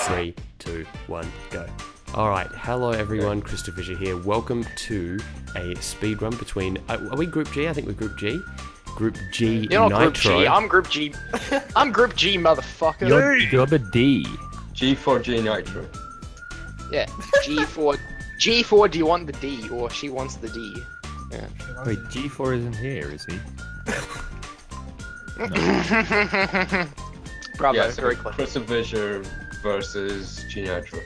3, 2, 1, go. Alright, hello everyone, CrystalFissure here. Welcome to a speedrun between... are we Group G? I think we're Group G. Group G You're not Nitro. Group G, I'm Group G. I'm Group G, motherfucker. You're the D. G for gNightrow. Yeah, G4, do you want the D, or she wants the D? Yeah. Wait, G4 isn't here, is he? Bravo, Yeah, so very clever. CrystalFissure versus gNightrow.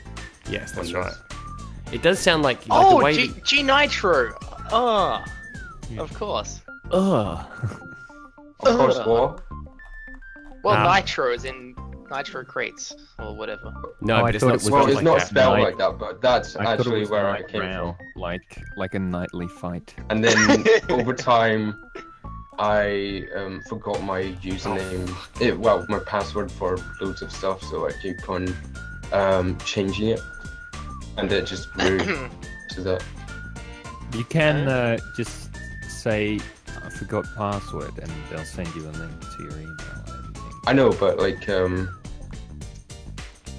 Yes, that's right. It does sound like the Oh, way... gNightrow! Oh, of course. Ugh. Of course, what? Well, Nitro is in Nitro crates, or whatever. No, Oh, but I it's thought not it was spelled Well, it's like not that. spelled Night- like that, but that's I thought it actually was where I came Nightrow, from. like a nightly fight. And then over time, I forgot my username. Well, my password for loads of stuff, so I keep on changing it, and it just grew to that. You can just say, I forgot password, and they'll send you a link to your email and everything. I know, but like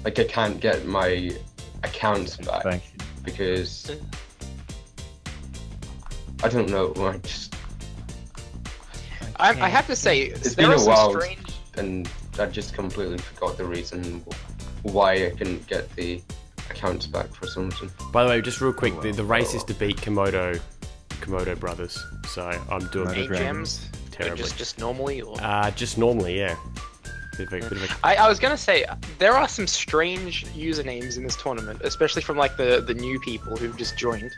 I can't get my accounts back Thank you. because I don't know. I have to say, It's there been are a some while. strange... And I just completely forgot the reason why I couldn't get the accounts back for some reason. By the way, just real quick, Oh, well. the race is to beat Komodo brothers. So I'm doing Komodo Eight Dragons. gems? terribly. Just normally, or... Just normally, yeah. Bit of a... I was gonna say, there are some strange usernames in this tournament, especially from like the new people who've just joined.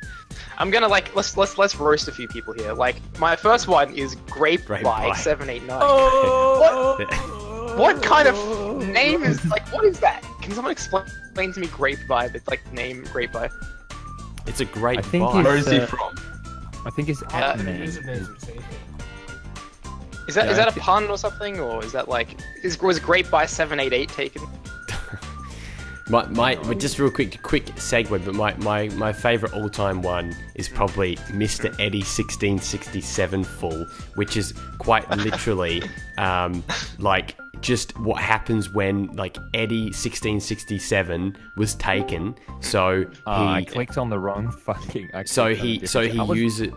I'm gonna like let's roast a few people here. Like my first one is Grape Grape by By. 789. Oh! What kind of name is like? What is that? Can someone explain to me Grape by? It's like name Grape by. It's a great I think buy. Where is he uh, from? I think his at name is... Is that Yeah, is that I a pun or something, or is that like was Grape by 788 taken? But just real quick segue, but my favourite all-time one is probably Mr. Eddie 1667 full, which is quite literally like just what happens when like Eddie 1667 was taken. So I clicked on the wrong fucking... he uses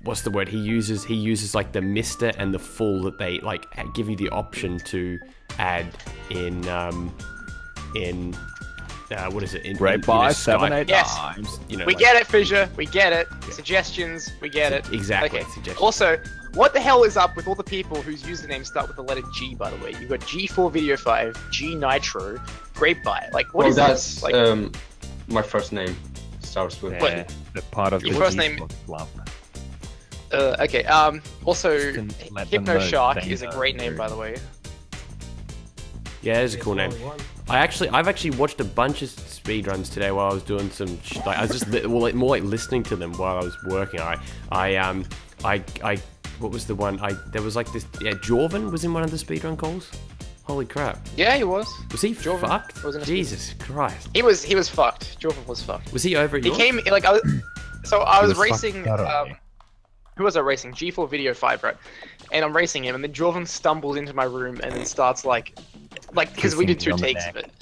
what's the word? He uses like the Mr. and the full that they like give you the option to add in what is it? In Great by Skype. 789. Yes. You know, We like- get it, Fissure. We get it. Yeah. Suggestions. We get it. Exactly. Okay. Suggestions. Also, what the hell is up with all the people whose usernames start with the letter G? By the way, you got G4 Video 5, gNightrow, Grape by. Like, what Well, is that's this? Like, my first name starts with. Yeah, the part of Your the first G name- club. okay. Also, Just let them Hypno know Shark they is a know great name, you're- by the way. Yeah, it's a cool name. I've actually watched a bunch of speedruns today while I was doing some. I was just more like listening to them while I was working. What was the one? There was like this. Yeah, Jorvan was in one of the speedrun calls. Holy crap! Yeah, he was. Was he Jorvan fucked? was in a Jesus Christ! He was fucked. Jordan was fucked. Was he over at He yours? came like I was. So I was was fucked racing. thoroughly. Who was I racing? G4 Video 5, right? And I'm racing him, and then Jordan stumbles into my room and then starts like because we did Kissing 2 me on the takes of neck. it.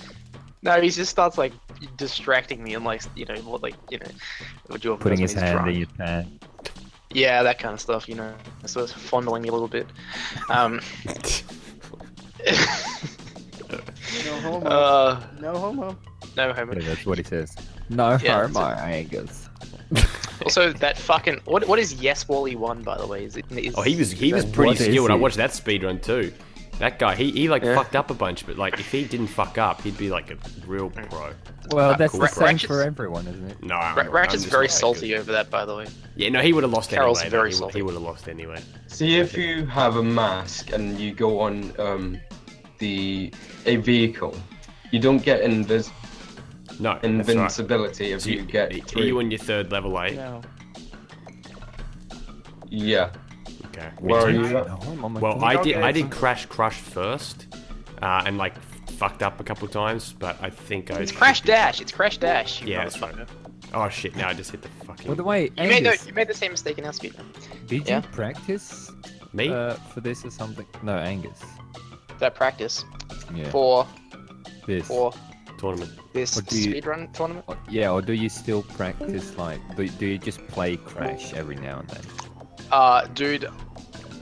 No, he just starts like distracting me and like what Jordan Putting does his when he's hand drunk. in your pants. Yeah, that kind of stuff, sort of fondling me a little bit. No homo. No homo. No homo. Yeah, that's what he says. No Yeah, homo, Angus. Also, that fucking what is Yes Wally 1, by the way? Is Oh, he was What pretty is skilled. I he? watched that speedrun too. That guy, he like Yeah. fucked up a bunch, but like if he didn't fuck up, he'd be like a real pro. Well, that's cool. the same Ratchet's- for everyone, isn't it? No, Ratchet's I'm very just salty over that, by the way. Yeah, no, he would have lost Carol's anyway. very He salty. would have lost anyway. See, if you have a mask and you go on a vehicle, you don't get No, that's right. invincibility if So you get are 3. you on your 3rd level 8? No. Yeah. Okay. Where are Me you too. at? No homo, my Well, God. I did Crash first, and like fucked up a couple times, but I think I. It's Crash Dash. It's Crash Dash. You Yeah, that's motherfucker. right. Oh shit! Now I just hit the fucking. By the way, You made Angus, the same mistake in our speed. did Yeah. you practice Me? for this or something? No, Angus. That practice Yeah. for This. or Tournament. this Or do you- speedrun tournament. Yeah, or do you still practice like? Do you just play Crash every now and then? Dude,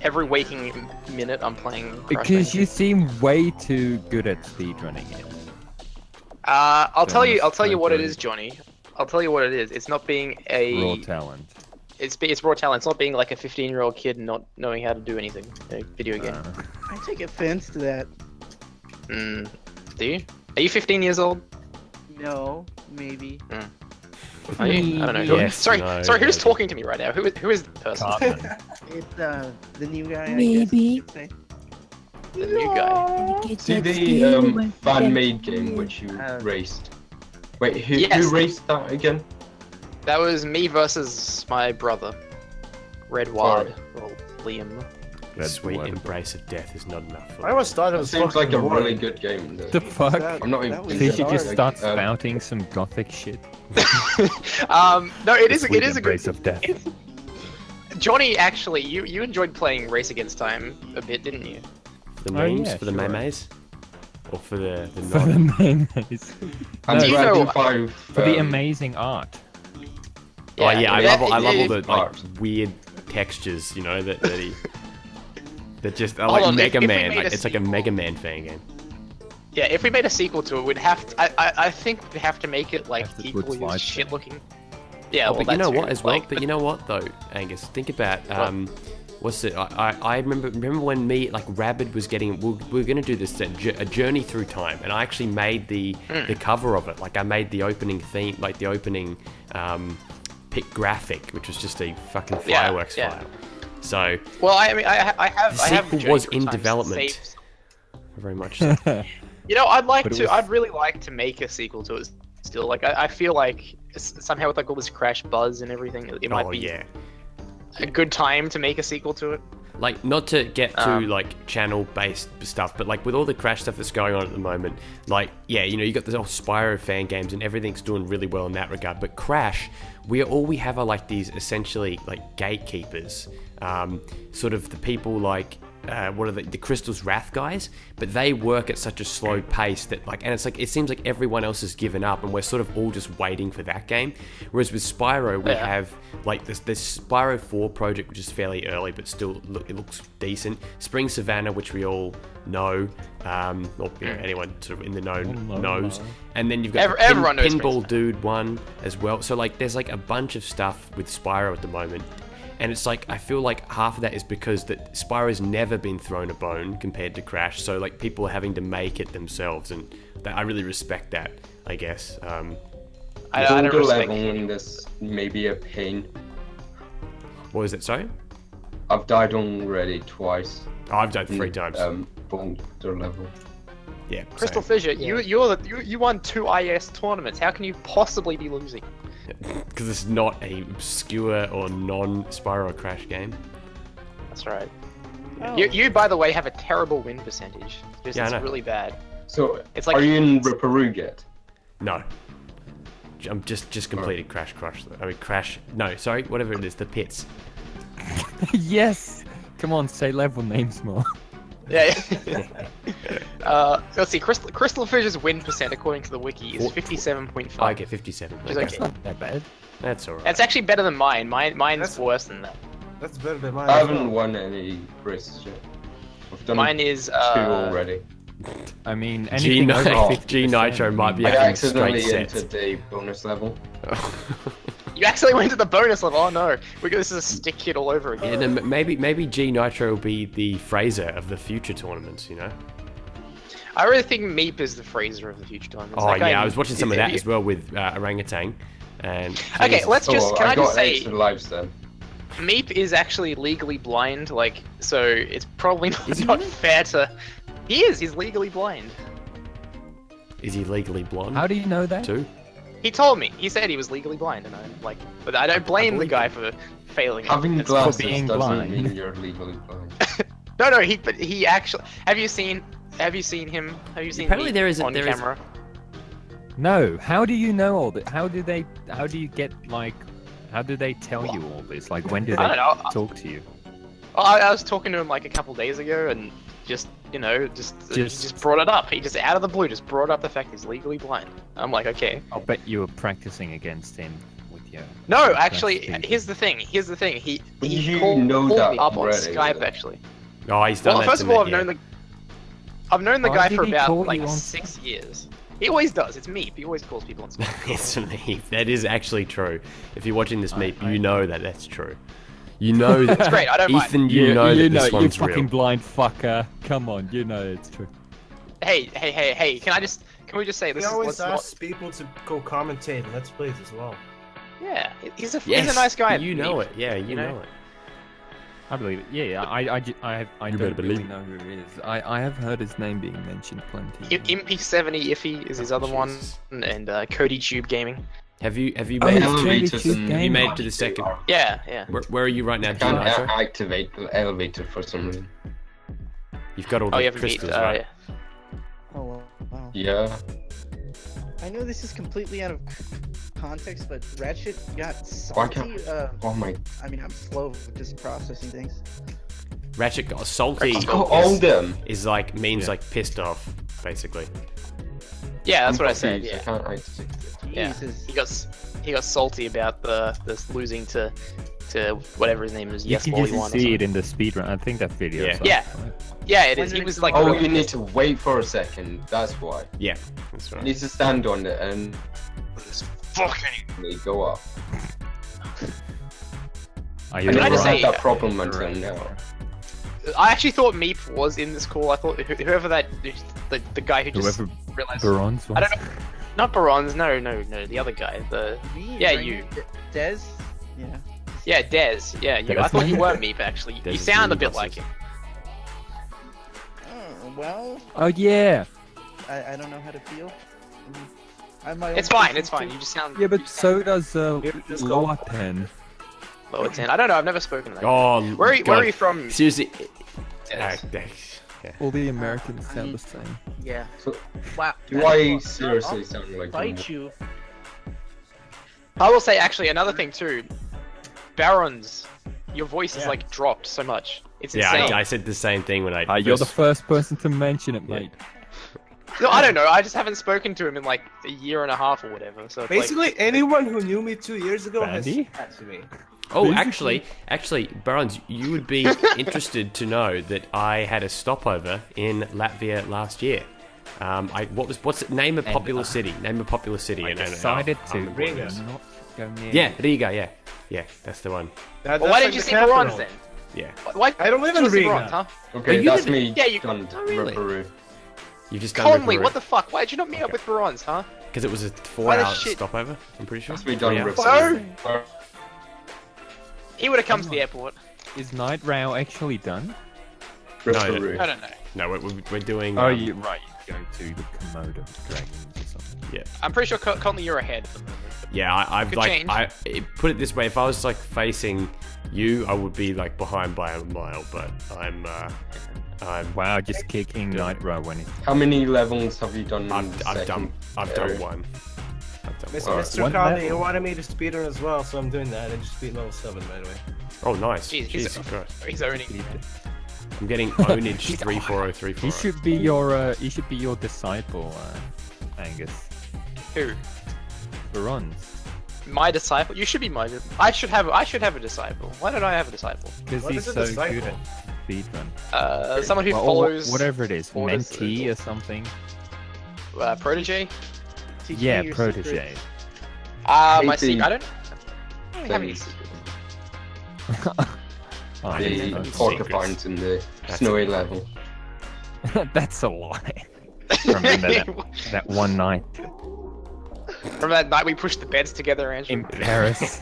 every waking minute I'm playing. Crash Because you Bandicoot. seem way too good at speedrunning it. I'll tell you Demonstrate what it really- is, Johnny. I'll tell you what it is. It's not being a Raw talent. It's raw talent. It's not being like a 15-year-old kid not knowing how to do anything in a video game. I take offense to that. Do you? Are you 15 years old? No, maybe. Are you? I don't know. Yes, sorry, no, sorry. Who's maybe. talking to me right now? Who is the person? Cartman. It's the new guy. Maybe. I guess you could say. The new guy. See the fan-made game which you raced. Wait, who Yes. raced that again? That was me versus my brother, Red Ward, or Liam. Red Sweet Dwarf. embrace of death is not enough. For I always thought it That was seems like a fucking really boring. good game. The fuck? That- I'm not that even. was So you should dark. just start Like, spouting some gothic shit. No, it is Sweet a good. embrace of death. Johnny, actually, you enjoyed playing Race Against Time a bit, didn't you? the Oh, memes, yeah, for the sure. memes, or for the For the mayonnaise. And Do you Dragon know- 5. For the amazing art. Oh yeah, I love all the like art. weird textures, you know, that he that just are Hold like on, Mega if we Man. made Like, a it's like a Mega Man fan game. Yeah, if we made a sequel to it, we'd have to. I think we'd have to make it like Have to put equally slides as shit looking. Yeah, Oh, well, but you know that what too, as well. like, But you know what though, Angus, think about what's it? I remember when me like Rabid was getting. We were gonna do this a journey through time, and I actually made the cover of it. Like I made the opening theme, like the opening pic graphic, which was just a fucking Yeah, fireworks yeah. file. So Well, I mean, I have. The I have sequel Journey was Through in Time development. saved. very much. So. You know, I'd like But it to. was- I'd really like to make a sequel to it. Still, like I feel like somehow with like all this Crash buzz and everything, it might Oh be yeah. a good time to make a sequel to it. Like, not to get to Um, like channel-based stuff, but like with all the Crash stuff that's going on at the moment, like, yeah, you know, you got the whole Spyro fan games and everything's doing really well in that regard. But Crash, we have are like these essentially like gatekeepers, sort of the people like. What are the Crystal's Wrath guys? But they work at such a slow pace that like, and it's like it seems like everyone else has given up, and we're sort of all just waiting for that game. Whereas with Spyro, we Yeah. have like this Spyro 4 project, which is fairly early, but still it looks decent. Spring Savannah, which we all know, or you know, anyone sort of in the know knows. And then you've got the Everyone knows Spring Pinball Savannah. Dude one as well. So like, there's like a bunch of stuff with Spyro at the moment. And it's like, I feel like half of that is because that Spyro's never been thrown a bone compared to Crash, so like people are having to make it themselves, and I really respect that, I guess. I don't Boulder respect. level in this may be a pain. What was it, sorry? I've died already twice. Oh, I've done Mm, 3 times. Boulder level. Yeah. CrystalFissure, you won 2 IS tournaments. How can you possibly be losing? Because it's not a obscure or non-Spyro Crash game. That's right. Oh. You, by the way, have a terrible win percentage. Just, Yeah, I it's know. really bad. So, It's like- are you in Ripperoo yet? No. I'm just completed Crash Crush. I mean, Crash... No, sorry, whatever it is, the pits. Yes! Come on, say level names more. Yeah. Let's see. CrystalFissure's win percent, according to the wiki, is 57.5. I get 57. Which is Okay. okay. Not that bad. That's alright. That's actually better than mine. Mine's That's- worse than that. That's better than mine. I as haven't well. won any races yet. I've done Mine is 2 uh. already. I mean, anything over Oh, 50%, gNightrow might be I having accidentally straight sets. entered the bonus level. You actually went to the bonus level. Oh no, this is a stick hit all over again. Yeah, no, maybe gNightrow will be the Fraser of the future tournaments, you know? I really think Meep is the Fraser of the future tournaments. Oh That guy- yeah, I was watching some of that if as well with Orangutan. And Okay, Jesus. let's just. Oh, Can I got just say, extra lives then. Meep is actually legally blind. Like, so it's probably Is he not really? fair to. He is. He's legally blind. Is he legally blonde How do you know that? too? He told me. He said he was legally blind, and I'm like, but I don't blame the believe guy for failing. Having It's- glasses being doesn't blind. mean you're legally blind. No, but he actually. Have you seen him? Have you seen Apparently Meep there is a- on there is- camera? No, how do you know all that? How do you get, like, how do they tell you all this? Like, when do I don't they know. talk to you? I was talking to him like a couple days ago, and just you know, just brought it up. He just out of the blue just brought up the fact he's legally blind. I'm like, okay. I'll bet you were practicing against him with your. No, actually, here's the thing. He You called know me that up on already, Skype though. actually. Oh, he's done Well, that first to of all, me, I've known the Why guy did for he about call like you on 6 years. He always does. It's Meep. He always calls people on Skype. It's me. That is actually true. If you're watching this meet, I- you know that that's true. You know that. It's great. I don't mind. Ethan, you know that this you one's fucking real. blind fucker. Come on, you know it's true. Hey! Can we just say this He is always let's not- asks people to go commentate in Let's Plays as well. Yeah, he's a Yes, nice guy. You know Meep. it. Yeah, you know it. I believe it. Yeah, I You better don't really believe it. know who it is. I have heard his name being mentioned plenty. Impy70 Iffy is his other one, Jesus. and Cody Tube Gaming. Have you Oh, made it's it? Elevators Cody and- Tube You made it Gaming. to the second. Yeah. Where are you right now, I can't gNightrow? activate the elevator for some reason. You've got all Oh, the you haven't beat. crystals, right? Oh wow. Yeah. I know this is completely out of context, but Ratchet got Why salty. Oh my. I mean, I'm slow with just processing things. Ratchet got salty. You got all them. Is like means Yeah. like pissed off, basically. Yeah, that's I'm what I said. confused, Yeah. I can't activate it. Yeah. Jesus. He got salty about this losing to whatever his name is. You Yes, can Wally just one. or see it something. in the speedrun. I think that video. Yeah. Yeah. Yeah, it is. He was like. Oh, really you need to wait for a second. That's why. Yeah, that's You right. need to stand on it and fucking. they go up. Are I you Can I never just had say- that problem until now. I actually thought Meep was in this call. I thought whoever that the guy who just Whoever realized. Bronze was? I don't know. Not Barons. No. The other guy. Me, Yeah, right? you. Dez? Yeah. Yeah, Dez. Yeah, you. I Des. thought you were Meep actually. Dez You is sound a really bit like bossy. him. Oh, well, Oh yeah. I don't know how to feel. I'm my It's own fine. person It's fine. too. You just sound. Yeah, but so does Just go. Lower 10. Lower 10. I don't know. I've never spoken to that. Oh, Where are God. you from? Seriously. Dez? All the Americans sound the same. Yeah. So, Wow. do I seriously sound like Bite you. I will say actually another thing too. Barons, your voice is Yeah. like dropped so much. It's Yeah, insane. I said the same thing when I. You're the first- first person to mention it, mate. No, I don't know. I just haven't spoken to him in like a year and a half or whatever. So it's Basically, anyone who knew me 2 years ago has Bandy? that to me. Oh, Basically- actually, Barons, you would be interested to know that I had a stopover in Latvia last year. What's it? Name a popular city. Name a popular city. I and decided to Riga. not go near. Yeah, Riga. Yeah, that's the one. That, Well, that's why like didn't you the say Barons capital. then? Yeah, Why? I don't live in you say Riga. Barons, huh? Okay, you that's didn't- me yeah, you- done Oh, really? Ripperoo. you've just done Conley, what the fuck? Why did you not meet up with Barons, huh? Because it was a Why the 4-hour shit? stopover. I'm pretty sure. That's me done 3 hours. Ripperoo. He would have come to the airport. Is NightroW actually done? Ripperoo. I don't know. No, we're doing. Oh, you right. You go to the Komodo dragons or something. I'm pretty sure Conley, you're ahead at the moment. Yeah, I've Could like change. put it this way: if I was like facing you, I would be like behind by a mile. But I'm Wow, just kicking NightroW when it. How many levels have you done? in I've the done second area? one. I've done Mr. one. Mr. One Kali, level. he wanted me to speedrun as well, so I'm doing that. I just beat level 7, by the way. Oh, nice. Jeez, Jesus Christ. He's owning. I'm getting ownage 340 He should be your. He should be your disciple, Angus. Who? Bronze. My disciple? You should be my. I should have a disciple. Why don't I have a disciple? Because What he's is a so disciple? good at speedrun. Someone who Well, or follows. whatever it is, orders. mentee or something. Protege. Teach Yeah, me your protege. secrets. My Hating secret. I don't have any things. secrets. Oh, I The didn't know porcupines in the That's snowy it. level. That's a lie. Remember that one night From that night we pushed the beds together, Andrew. in Paris.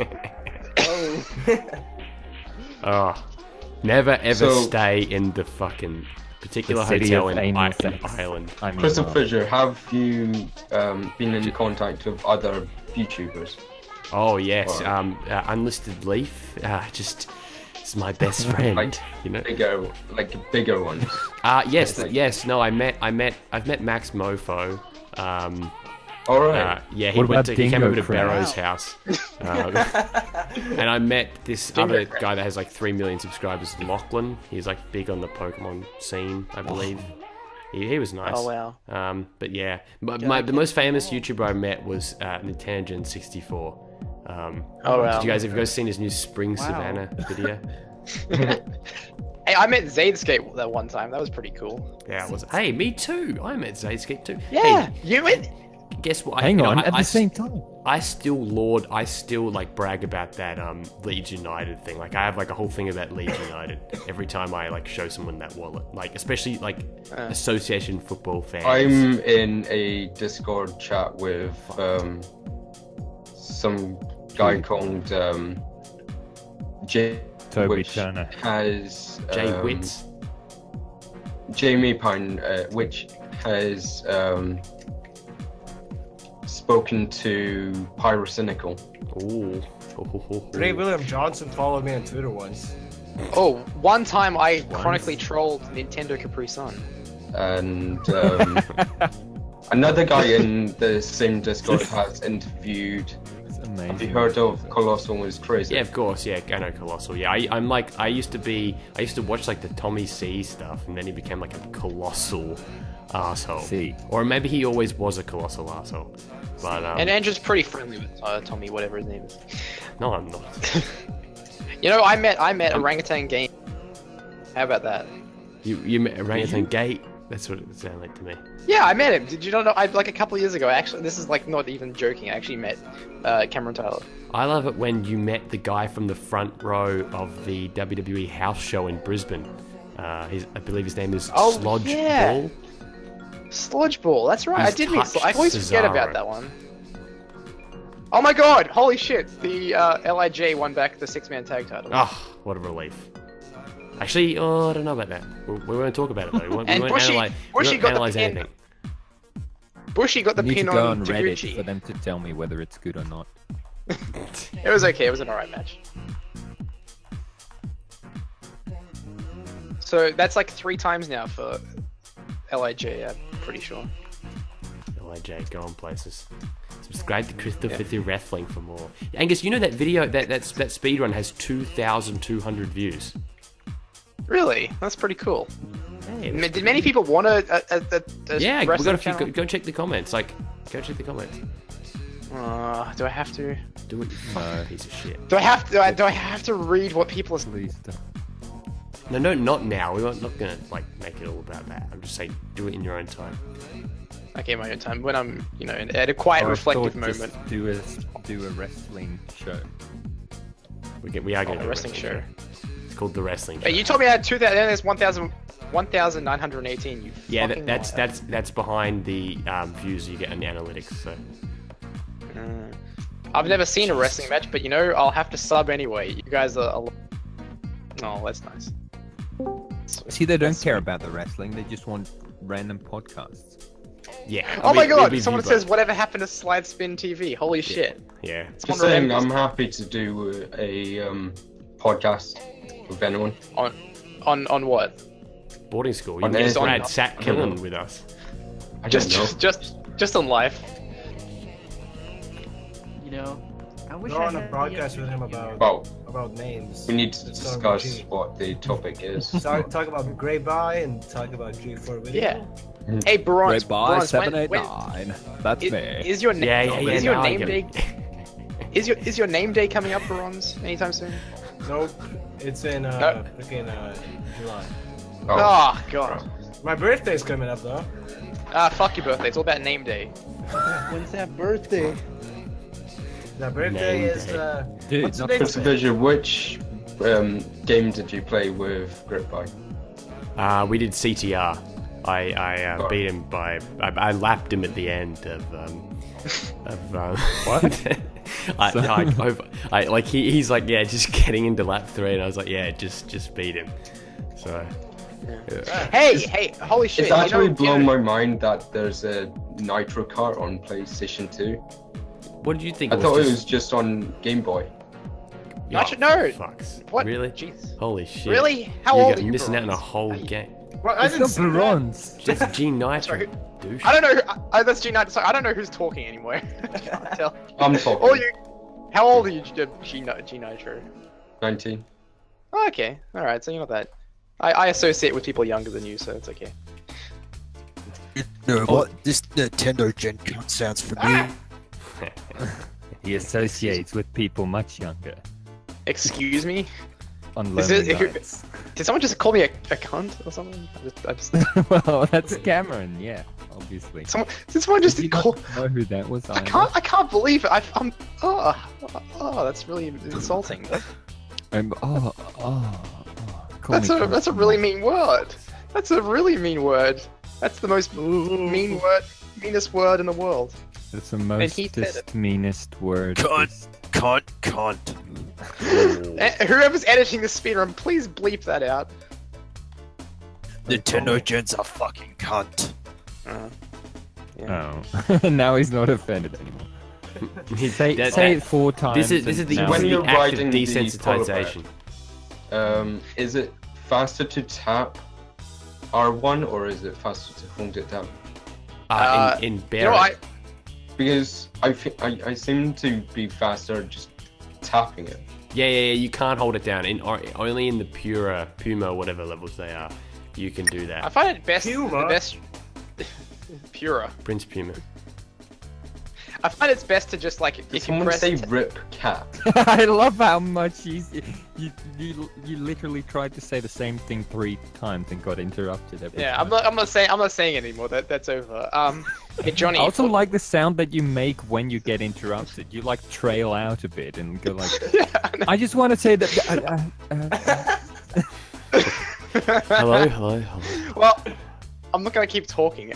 Oh. Oh, never ever So- stay in the fucking particular The city hotel of in anal Ireland. sex. I mean, CrystalFissure, have you been in contact with other YouTubers? Oh yes, Or- Unlisted Leaf. Just it's my best friend. Like you know. Bigger ones. Yes, like- yes. No, I've met Max Mofo. All right. Yeah, he What went about to, he came Dingo over to Crab? Barrow's house. And I met this other guy that has like 3 million subscribers, Lachlan. He's like big on the Pokemon scene, I believe. He was nice. Oh wow. But yeah, the most famous YouTuber I met was Nintendogen64. Oh wow. Have you guys seen his new Spring Savannah video? Hey, I met Zadescape that one time. That was pretty cool. Yeah, hey, me too. I met Zadescape too. Yeah, Hey, you met. guess what? Hang on, I at the same time. I still like brag about that Leeds United thing. Like I have like a whole thing about Leeds United every time I like show someone that wallet. Like especially like association football fans. I'm in a Discord chat with some guy called Jay, Toby which Turner. has Jay Witts. Jamie Pine, which has spoken to Pyrocynical. Ooh. Ray William Johnson followed me on Twitter once. Oh, one time I chronically trolled Nintendo Capri Sun. And another guy in the same Discord has interviewed. It's amazing. Have you heard of Colossal is Crazy? Yeah, of course. Yeah, I know Colossal. Yeah, I used to watch like the Tommy C stuff, and then he became like a colossal asshole. C. Or maybe he always was a colossal asshole. But And Andrew's pretty friendly with Tommy, whatever his name is. no, I'm not. You know, I met Orangutan Game. How about that? You met Orangutan Gate. That's what it sounded like to me. Yeah, I met him. Did you not know? Like a couple of years ago, actually, this is like not even joking. I actually met Cameron Tyler. I love it when you met the guy from the front row of the WWE house show in Brisbane. I believe his name is Slodge Ball. Sludge Ball, that's right. He's I did meet. touched I always forget Cesaro. about that one. Oh my god! Holy shit! The Lij won back the 6-man tag title. Oh, what a relief. Actually, I don't know about that. We won't talk about it though. We won't, And we won't Bushy got the analyze pin. anything. Bushy got the I need to pin go on on Reddit Taguchi. for them to tell me whether it's good or not. It was okay. It was an alright match. So that's like 3 times now for Lij. I'm pretty sure. LIJ, go on places. Subscribe to CrystalFissure Wrestling for more. Angus, you know that video, that speedrun has 2,200 views. Really? That's pretty cool. Hey, Did many people want a yeah, we wrestling got a few. channel? Go check the comments. Like, go check the comments. Do I have to? Do it, you fucking piece of shit. Do I have to? Do I have to read what people are? Please don't. No, not now. We're not gonna like make it all about that. I'm just saying, do it in your own time. Okay, my own time when I'm, at a quiet, reflective Just moment. do a wrestling show. We are going to A do a wrestling show. It's called the wrestling show. Hey, you told me I had 2,000. There's 1,918. You. Yeah, fucking that's liar. that's behind the views you get in the analytics. So I've never seen a wrestling match, but I'll have to sub anyway. You guys are. Oh, that's nice. See, they don't care about the wrestling. They just want random podcasts. yeah. Oh my god! we'll Someone be says, both. "Whatever happened to Slide Spin TV?" Holy shit! Yeah. Just saying, I'm happy to do a podcast with anyone. On what? Boarding school. You On can get anything. Brad Sat Killen with us. I don't know. Just on live. I wish Go I on a had broadcast the with him Well, about names. we need to Let's start with discuss G. what the topic is. Talk about Grey By and talk about G4 video. Yeah. Hey, Bronze. Great by Bronze, 789. That's me. Is your Yeah, is your no, I name get day? it. Is your name day coming up, Bronze? Anytime soon? Nope. It's in No. freaking July. Oh god. My birthday's coming up though. Fuck your birthday. It's all about name day. When's that birthday? The birthday Name is day. Dude, what's the not date? CrystalFissure, which game did you play with Gripby? We did CTR. I beat him by. I lapped him at the end of. What? He's like, yeah, just getting into lap 3, and I was like, yeah, just beat him. So. Yeah. Hey, holy shit. It's actually blown my mind that there's a Nitro cart on PlayStation 2. What did you think? I thought it was just on Game Boy. Nitro- no. Fucks. What? Really? Jeez. Holy shit. Really? How You're old are you, missing out on a Bronze? whole Are you- game. Well, I It's didn't not say that. bronze. That's gNightrow, Sorry. douche. I don't know. That's gNightrow. Sorry, I don't know who's talking anymore. I can't tell. I'm talking. All you. How old are you, gNightrow? 19. Oh, okay. All right. So you're not that. I associate with people younger than you, so it's okay. You know what? This Nintendo Gen cunt sounds familiar. He associates with people much younger. Excuse me. On Is lonely it- nights. Did someone just call me a cunt or something? I just Well, that's Cameron. Yeah, obviously. did someone just Did you call? not know who that was? I can't believe it. I'm. Oh, that's really insulting. Call me That's a cunt. really mean word. That's a really mean word. That's the most meanest word in the world. That's the he said mostest, meanest word. Cunt. Cunt. Whoever's editing this speedrun, please bleep that out. Nintendo Gens are fucking cunt. Oh, now he's not offended anymore. Say it 4 times. This is and the, now When this is you're the act of riding the desensitization. Is it faster to tap R1 or is it faster to hold it down? In You know, Barrett. Because I seem to be faster just tapping it. Yeah, you can't hold it down. Only in the Puma, whatever levels they are, you can do I that. find it best. Puma? The best. Pura. Prince Puma. I find it's best to just like Did if you someone press. say rip cat? I love how much you literally tried to say the same thing 3 times and got interrupted every Yeah, time. I'm not saying it anymore. That's over. Hey Johnny. I also like the sound that you make when you get interrupted. You like trail out a bit and go like, Yeah, I just want to say that. Hello. well, I'm not gonna keep talking.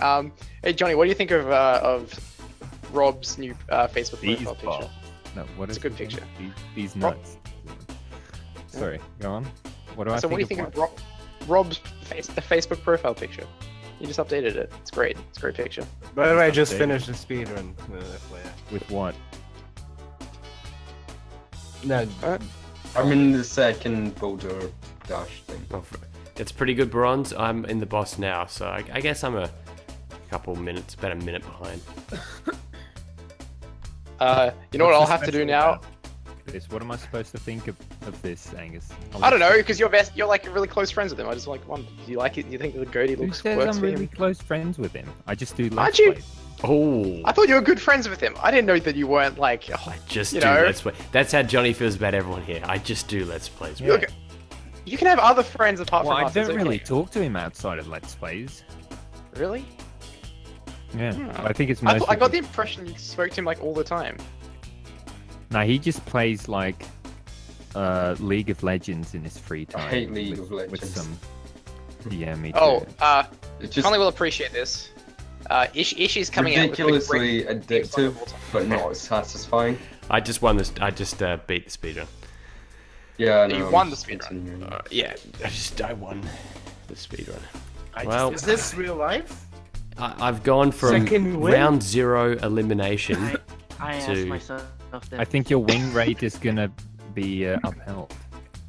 Hey Johnny, what do you think of Rob's new Facebook These profile picture? balls. No, what It's is a good it again? picture. These nuts. Sorry, go on. What do I So think what do you think of of Rob's Facebook profile picture? You just updated it. It's great. It's a great picture. By the way, I just Update. finished the speedrun. FYI. With what? No, I'm in the second boulder dash thing. It's pretty good bronze. I'm in the boss now, so I guess I'm a couple minutes, about a minute behind. You know what What's I'll so have to do special now? about This. What am I supposed to think of this, Angus? I don't know, because you're like really close friends with him. I just like wonder, do you like it? Do you think the goatee Who looks says works I'm for really him? close friends with him? I just do Aren't let's you? plays. Oh, I thought you were good friends with him. I didn't know that you weren't like. Oh, I just you do know. let's play. That's how Johnny feels about everyone here. I just do let's plays. Yeah. Look, you can have other friends apart Well, from I us. don't it's really okay. talk to him outside of let's plays. Really? Yeah, I think it's I mostly. got the impression you spoke to him like all the time. No, he just plays like League of Legends in his free time. hate League with, of Legends. With some... Yeah, me too. Oh, It's just Conley will appreciate this. Ishi's coming out with ridiculously the greatest game addictive, of all time. but not satisfying. I just won this. I just beat the speedrun. Yeah, I know. You I'm won the just speedrun. continuing. Yeah, I won the speedrun. Well, is this real life? I've gone from Second win? round 0 elimination. I asked to- myself that. I think your win rate is gonna be upheld.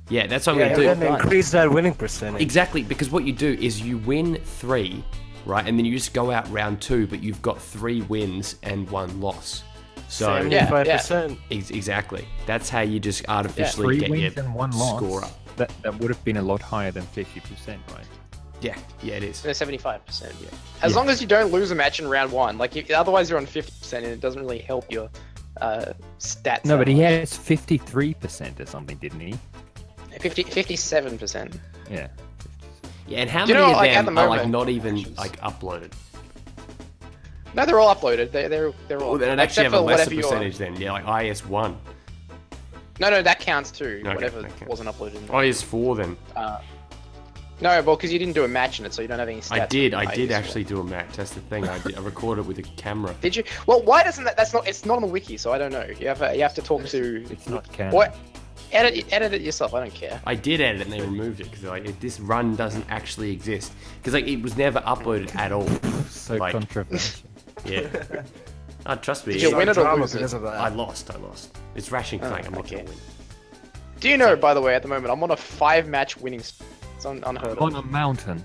Yeah, that's what I'm Yeah, gonna and do. then increase that winning percentage. Exactly, because what you do is you win 3, right, and then you just go out round 2, but you've got 3 wins and 1 loss. So 75%. exactly, that's how you just artificially 3 get your wins and 1 loss. score up. That would have been a lot higher than 50%, right? Yeah, it is. No, 75%. Yeah. As long as you don't lose a match in round 1, like otherwise you're on 50%, and it doesn't really help your stats. No, that but he much. has 53% or something, didn't he? 57%. Yeah. Yeah, and how Do you many know, of like, at them the are like moment- not even like uploaded? No, they're all uploaded. They're all. Well, then it'd actually except have a for lesser whatever you're- percentage then. Yeah, like IS1, No, that counts too. Okay, whatever that counts. wasn't uploaded. IS4 then. No, well, because you didn't do a match in it, so you don't have any stats. I did on actually IS4. do a match. That's the thing. I recorded it with a camera. Did you? Well, why doesn't that? That's not. It's not on the wiki, so I don't know. You have to talk to. It's not canon. What? Edit it yourself. I don't care. I did edit it and they removed it because like this run doesn't actually exist because like it was never uploaded at all. So like- controversial. Yeah. Trust me. Did you win it or Drama lose it? because of that. I lost. It's ration Oh, clank. I'm not okay. gonna win. Do you know, by the way, at the moment, I'm on a 5-match winning streak. It's unheard On of. a mountain.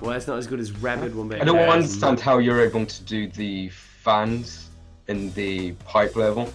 Well, that's not as good as Rabid Wombat. I don't understand how you're able to do the fans in the pipe level.